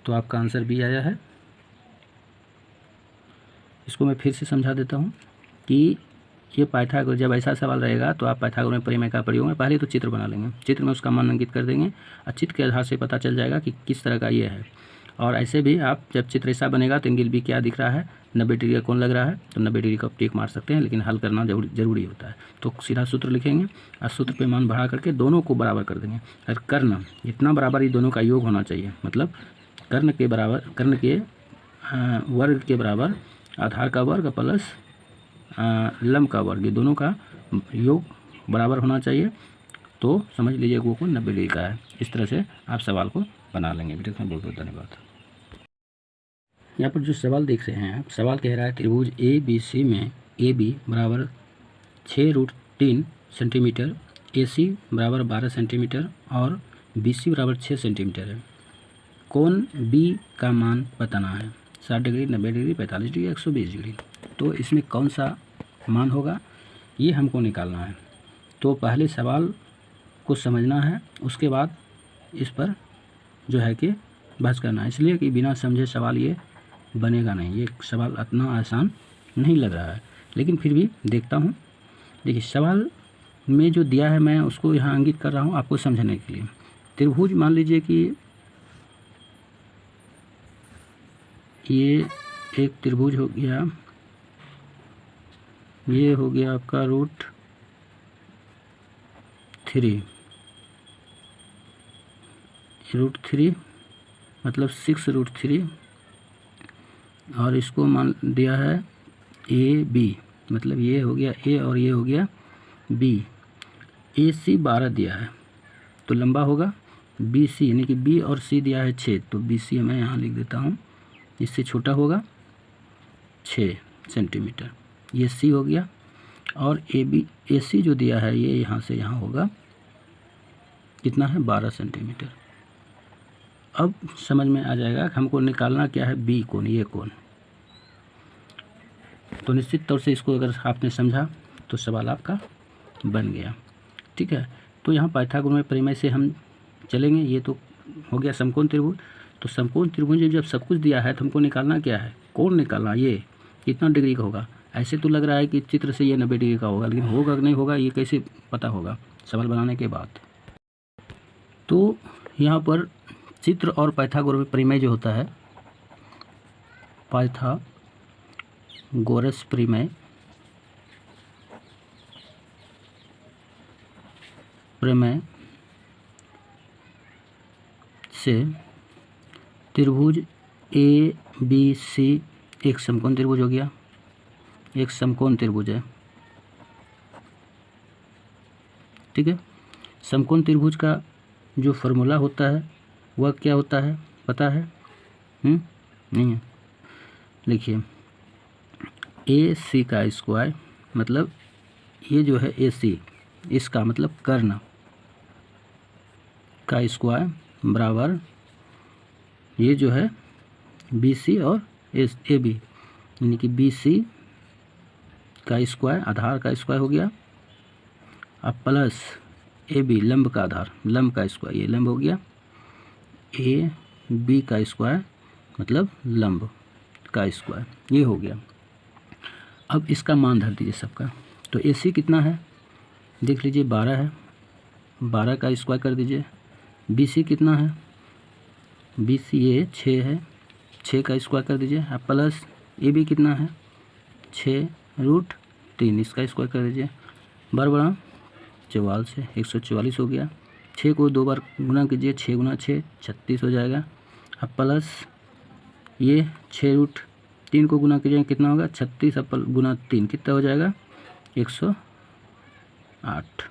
तो आपका answer B आया है। इसको मैं फिर से समझा देता हूँ कि ये पाइथागोरस, जब ऐसा सवाल रहेगा तो आप पाइथागोरस में परिमेय का प्रयोग में पहले तो चित्र बना लेंगे, चित्र में उसका मान अंकित कर देंगे और चित्र के आधार से पता चल जाएगा कि किस तरह का ये है। और ऐसे भी आप जब चित्र ऐसा बनेगा तो एंगल बी क्या दिख रहा है, 90 डिग्री का कोण लग रहा है, तो 90 डिग्री का टिक मार सकते हैं, लेकिन हल करना जरूरी होता है। तो सीधा सूत्र लिखेंगे और सूत्र पे मान बढ़ा करके दोनों को बराबर कर देंगे। और कर्ण इतना बराबर ही दोनों का योग होना चाहिए, मतलब कर्ण के बराबर, कर्ण के वर्ग के बराबर आधार का वर्ग प्लस लंब का वर्ग, ये दोनों का योग बराबर होना चाहिए। तो समझ लीजिए वो कोण 90 डिग्री का है। इस तरह से आप सवाल को बना लेंगे। वीडियो में बहुत बहुत धन्यवाद। यहाँ पर जो सवाल देख रहे हैं आप, सवाल कह रहा है त्रिभुज ए बी सी में ए बी बराबर 6√3 सेंटीमीटर, ए सी बराबर 12 सेंटीमीटर और बी सी बराबर 6 सेंटीमीटर है। कोण बी का मान बताना है, 60 डिग्री, 90 डिग्री, 45 डिग्री, 120 डिग्री। तो इसमें कौन सा मान होगा ये हमको निकालना है। तो पहले सवाल को समझना है, उसके बाद इस पर जो है कि बहस करना है, इसलिए कि बिना समझे सवाल ये बनेगा नहीं। ये सवाल इतना आसान नहीं लग रहा है, लेकिन फिर भी देखता हूँ। देखिए सवाल में जो दिया है मैं उसको यहाँ अंकित कर रहा हूँ आपको समझने के लिए। त्रिभुज मान लीजिए कि ये एक त्रिभुज हो गया, ये हो गया आपका √3 मतलब 6√3, और इसको मान दिया है ए बी, मतलब ये हो गया ए और ये हो गया बी। ए सी 12 दिया है तो लंबा होगा, बी सी यानी कि बी और सी दिया है 6, तो बी सी मैं यहाँ लिख देता हूँ, इससे छोटा होगा 6 सेंटीमीटर, ये सी हो गया। और ए बी, ए सी जो दिया है ये यहाँ से यहाँ होगा कितना है, 12 सेंटीमीटर। अब समझ में आ जाएगा कि हमको निकालना क्या है, बी कोण, ये कोण। तो निश्चित तौर से इसको अगर आपने समझा तो सवाल आपका बन गया। ठीक है, तो यहाँ पाइथागोरस में परिमेय से हम चलेंगे। ये तो हो गया समकोण त्रिभुज। तो समकोण त्रिभुज जब सब कुछ दिया है तो हमको निकालना क्या है, कोण निकालना। ये कितना डिग्री का होगा, ऐसे तो लग रहा है कि चित्र से ये 90 डिग्री का होगा, लेकिन होगा कि नहीं होगा ये कैसे पता होगा सवाल बनाने के बाद। तो यहाँ पर चित्र और पाइथागोरस में परिमेय जो होता है, पाइथागोरस प्रमेय से त्रिभुज ए बी सी एक समकोण त्रिभुज हो गया, एक समकोण त्रिभुज है। ठीक है, समकोण त्रिभुज का जो फॉर्मूला होता है वह क्या होता है पता है? नहीं है। लिखिए ए सी का स्क्वायर, मतलब ये जो है ए सी, इसका मतलब कर्ण का स्क्वायर बराबर ये जो है बी सी और ए बी, यानी कि बी सी का स्क्वायर आधार का स्क्वायर हो गया, अब प्लस ए बी लंब का आधार, लंब का स्क्वायर, ये लंब हो गया, ए बी का स्क्वायर मतलब लंब का स्क्वायर, ये हो गया। अब इसका मान धर दीजिए सबका। तो ए सी कितना है देख लीजिए, 12 है, 12 का स्क्वायर कर दीजिए। बी सी कितना है, बी सी ये 6 है, 6 का स्क्वायर कर दीजिए। अब प्लस ए बी कितना है 6√3, इसका स्क्वायर कर दीजिए। बार बड़ा 44 से 144 हो गया। 6 को 2 बार गुना कीजिए, 6 गुना 6 36 हो जाएगा। अब प्लस ये 6√3 को गुना कीजिए कितना होगा 36, अब गुना 3 कितना हो जाएगा 108।